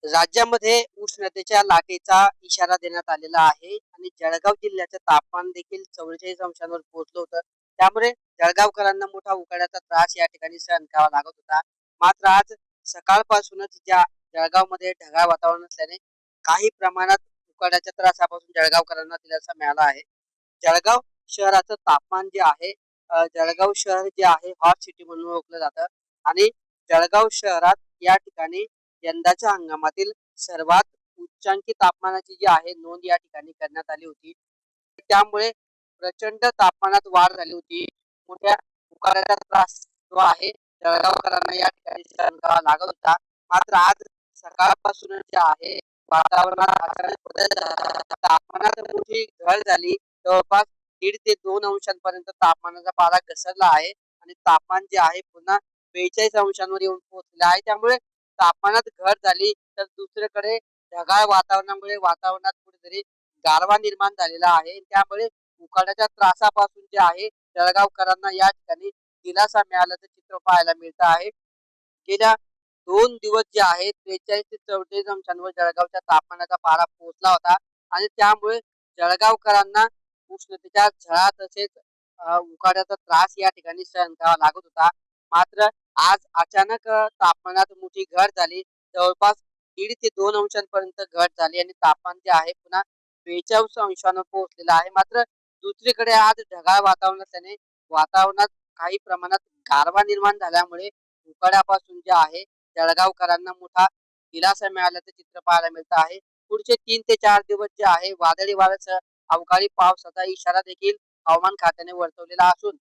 राज्यामध्ये उष्णतेच्या लाटेचा इशारा देण्यात आलेला आहे आणि जळगाव जिल्ह्याचं तापमान देखील 44 अंशांवर पोहोचलं होतं. त्यामुळे जळगावकरांना मोठा उकाड्याचा त्रास या ठिकाणी सहन करावा लागत होता. मात्र आज सकाळपासूनच जळगावमध्ये ढगाळ वातावरण असल्याने काही प्रमाणात उकाड्याच्या त्रासापासून जळगावकरांना दिलासा मिळाला आहे. जळगाव शहराचं तापमान जे आहे, जळगाव शहर जे आहे हॉट सिटी म्हणून ओळखलं जातं आणि जळगाव शहरात या ठिकाणी यंदाच्या हंगामातील सर्वात उच्चांकी तापमानाची जी आहे नोंद या ठिकाणी करण्यात आली होती. त्यामुळे प्रचंड तापमानात वाढ झाली होती. मोठ्या उकाड्याचा त्रास जो आहे जळगावकरांना या ठिकाणी सहन करावा लागत होता. मात्र आज सकाळपासून जे आहे वातावरणात अचानक बदल झाला. तापमानात मोठी घट झाली. जवळपास 1.5 ते 2 अंशांपर्यंत तापमानाचा पारा घसरला आहे आणि तापमान जे आहे पुन्हा 42 अंशांवर येऊन पोहोचले आहे. त्यामुळे तापमानात घट झाली तर दुसरीकडे ढगाळ वातावरणामुळे वातावरणात कुठेतरी गारवा निर्माण झालेला आहे. त्यामुळे उकाड्याच्या त्रासापासून जे आहे जळगावकरांना या ठिकाणी दिलासा मिळाल्याचं चित्र पाहायला मिळतं आहे. गेल्या 2 दिवस जे आहे 43 ते 44 अंशांवर जळगावच्या तापमानाचा पारा पोहोचला होता आणि त्यामुळे जळगावकरांना उष्णतेच्या झळा तसेच उकाड्याचा त्रास या ठिकाणी सहन करावा लागत होता. मात्र आज अचानक तापमानात मोठी घट झाली. जवळपास 1.5 ते 2 अंशांपर्यंत घट झाली आणि तापमान जे आहे पुन्हा 42 अंशांवर पोहोचलेलं आहे. मात्र दुसरीकडे आज ढगाळ वातावरण असल्याने वातावरणात काही प्रमाणात गारवा निर्माण झाल्यामुळे उकाड्यापासून जे आहे जळगावकरांना मोठा दिलासा मिळाल्याचं चित्र पाहायला मिळतं आहे. पुढचे 3 ते 4 दिवस जे आहे वादळी वाऱ्यासह अवकाळी पावसाचा इशारा देखील हवामान खात्याने वर्तवलेला असून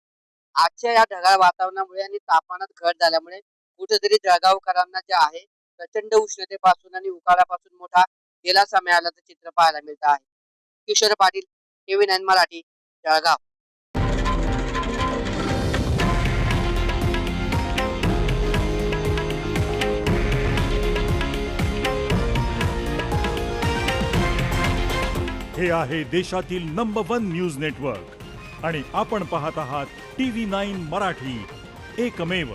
आजच्या या ढगाळ वातावरणामुळे आणि तापमानात घट झाल्यामुळे कुठेतरी जळगावकरांना जे आहे प्रचंड उष्णतेपासून आणि उकाड्यापासून मोठा दिलासा मिळाल्याचं चित्र पाहायला मिळतं आहे. किशोर पाटील, TV9 मराठी, जळगाव. हे आहे देशातील नंबर 1 न्यूज नेटवर्क आणि आपण पाहत आहात TV9 मराठी, एकमेव.